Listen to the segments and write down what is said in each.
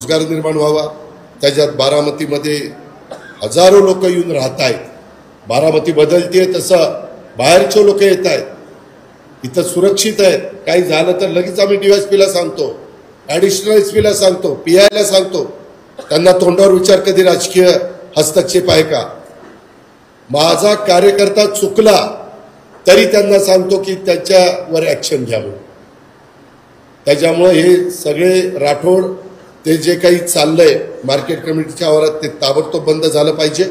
रोजगार निर्माण व्हावा। त्याच्यात बारामतीमध्ये हजारो लोक येऊन राहत आहेत। बारामती बदलते तसं बाहेरचे लोक येत आहेत, इथं सुरक्षित आहेत। काही झालं तर लगेच आम्ही DSPला सांगतो, ॲडिशनल SPला सांगतो, PIला सांगतो। त्यांना तोंडावर विचार कधी राजकीय हस्तक्षेप आहे का? माझा कार्यकर्ता चुकला तरी त्यांना सांगतो की त्याच्यावर ॲक्शन घ्यावं। त्याच्यामुळे हे सगळे राठोड ते जे काही चाललंय मार्केट कमिटीच्या आवारात ते ताबडतोब बंद झालं पाहिजे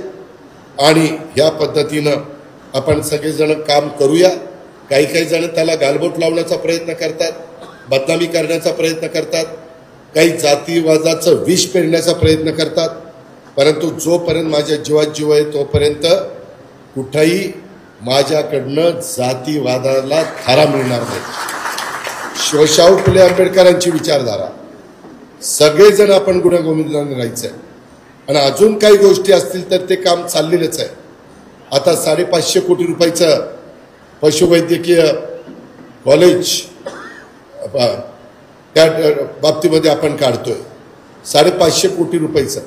आणि ह्या पद्धतीनं आपण सगळेजण काम करूया। काही जण त्याला गालबोट लावण्याचा प्रयत्न करतात, बदनामी करण्याचा प्रयत्न करतात, काही जातीवादाचं विष पेरण्याचा प्रयत्न करतात, परंतु जोपर्यंत माझ्या जीवात जीव आहे तोपर्यंत कुठेही माझ्याकडनं जातीवादाला थारा मिळणार नाही। शिवशाहू फुले आंबेडकरांची विचारधारा, सगळेजण आपण गुण्यागोविंदाने राहायचं आहे आणि अजून काही गोष्टी असतील तर ते काम चाललेलंच आहे। आता 550 कोटी रुपयाचं पशुवैद्यकीय कॉलेज त्या बाबतीमध्ये आपण काढतोय, 550 कोटी रुपयाचं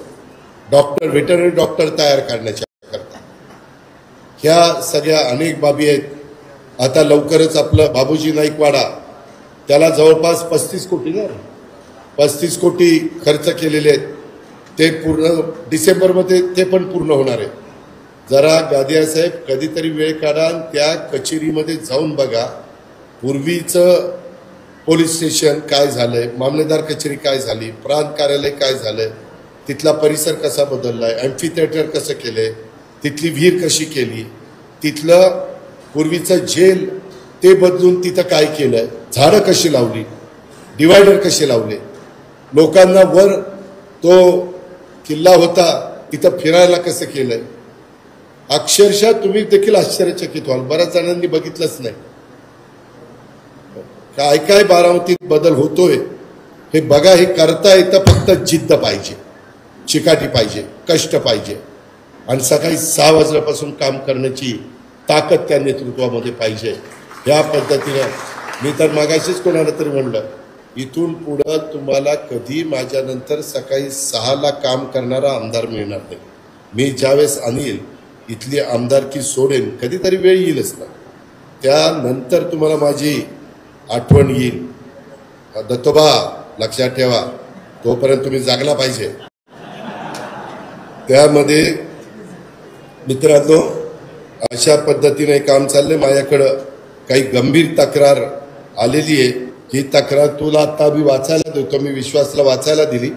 डॉक्टर व्हेटरनरी डॉक्टर तयार करण्याच्या करता। ह्या सगळ्या अनेक बाबी आहेत। आता लवकरच आपलं बाबूजी नाईकवाडा त्याला जवळपास 35 कोटी ना 35 कोटी खर्च केलेले आहेत। ते पूर्ण डिसेंबरमध्ये ते पण पूर्ण होणार आहे। जरा गादिया साहेब कधीतरी वेळ काढा, त्या कचेरीमध्ये जाऊन बघा, पूर्वीचं पोलीस स्टेशन काय झालंय, मामलेदार कचेरी काय झाली, प्रांत कार्यालय काय झालंय, तिथला परिसर कसा बदललाय, ॲम्फी थिएटर कसं केलंय, तिथली विहीर कशी केली, तिथलं पूर्वीचं जेल ते बदलून तिथं काय केलंय, झाडं कशी लावली, डिवायडर कसे लावले, लोकांना वर तो किल्ला होता तिथं फिरायला कसं केलंय। अक्षरशः तुम्ही देखील आश्चर्यचकित व्हाल, बऱ्याच जणांनी बघितलंच नाही। काय काय बारामतीत बदल होतोय हे बघा। हे करता येतं, फक्त जिद्द पाहिजे, चिकाटी पाहिजे, कष्ट पाहिजे आणि सकाळी 6 वाजल्यापासून काम करण्याची ताकद त्या नेतृत्वामध्ये पाहिजे। या पद्धतीनं मी तर मागाशीच कोणाला तरी म्हणलं, इथून पुढं तुम्हाला कधी माझ्यानंतर सकाळी 6ला काम करणारा आमदार मिळणार नाही। मी ज्यावेळेस आणील इथली आमदारकी सोडेन, कधीतरी वेळ येईलच ना, त्यानंतर तुम्हाला माझी आठवण येईल। दत्तोबा लक्षात ठेवा, तोपर्यंत तुम्ही जागला पाहिजे। त्यामध्ये मित्रांनो अशा पद्धतीने काम चाललंय। माझ्याकडं काही गंभीर तक्रार आलेली आहे। ही तक्रार तुला आता मी वाचायला देतो, मी विश्वासला वाचायला दिली।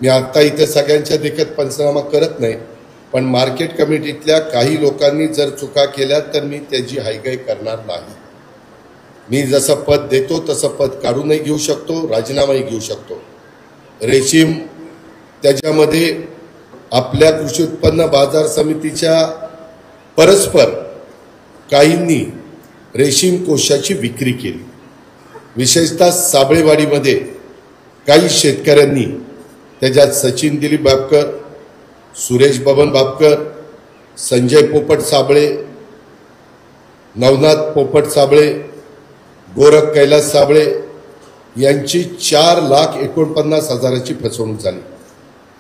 मी आत्ता इथे सगळ्यांच्या देखत पंचनामा करत नाही, पण मार्केट कमिटीतल्या काही लोकांनी जर चुका केल्या तर मी त्याची हायगाई करणार नाही। मी जसं पद देतो तसं पद काढूनही घेऊ शकतो, राजीनामाही घेऊ शकतो। रेशीम त्याच्यामध्ये आपल्या कृषी उत्पन्न बाजार समितीच्या परस्पर काहींनी रेशीम कोशाची विक्री केली। विशेषतः साबळेवाडीमध्ये काही शेतकऱ्यांनी, त्याच्यात सचिन दिलीप बापकर, सुरेश बबन बापकर, संजय पोपट साबळे, नवनाथ पोपट साबळे, गोरख कैलास साबळे यांची 4,49,000ची फसवणूक झाली।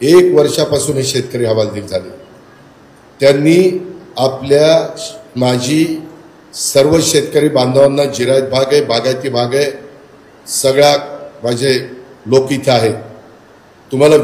1 वर्षापासून हे शेतकरी हवालदिल झाले। त्यांनी आपल्या माझी सर्व शेतकरी बांधवांना, जिरायत भाग आहे, बागायती भाग आहे, सगळ्या माझे लोक इथे आहेत, तुम्हाला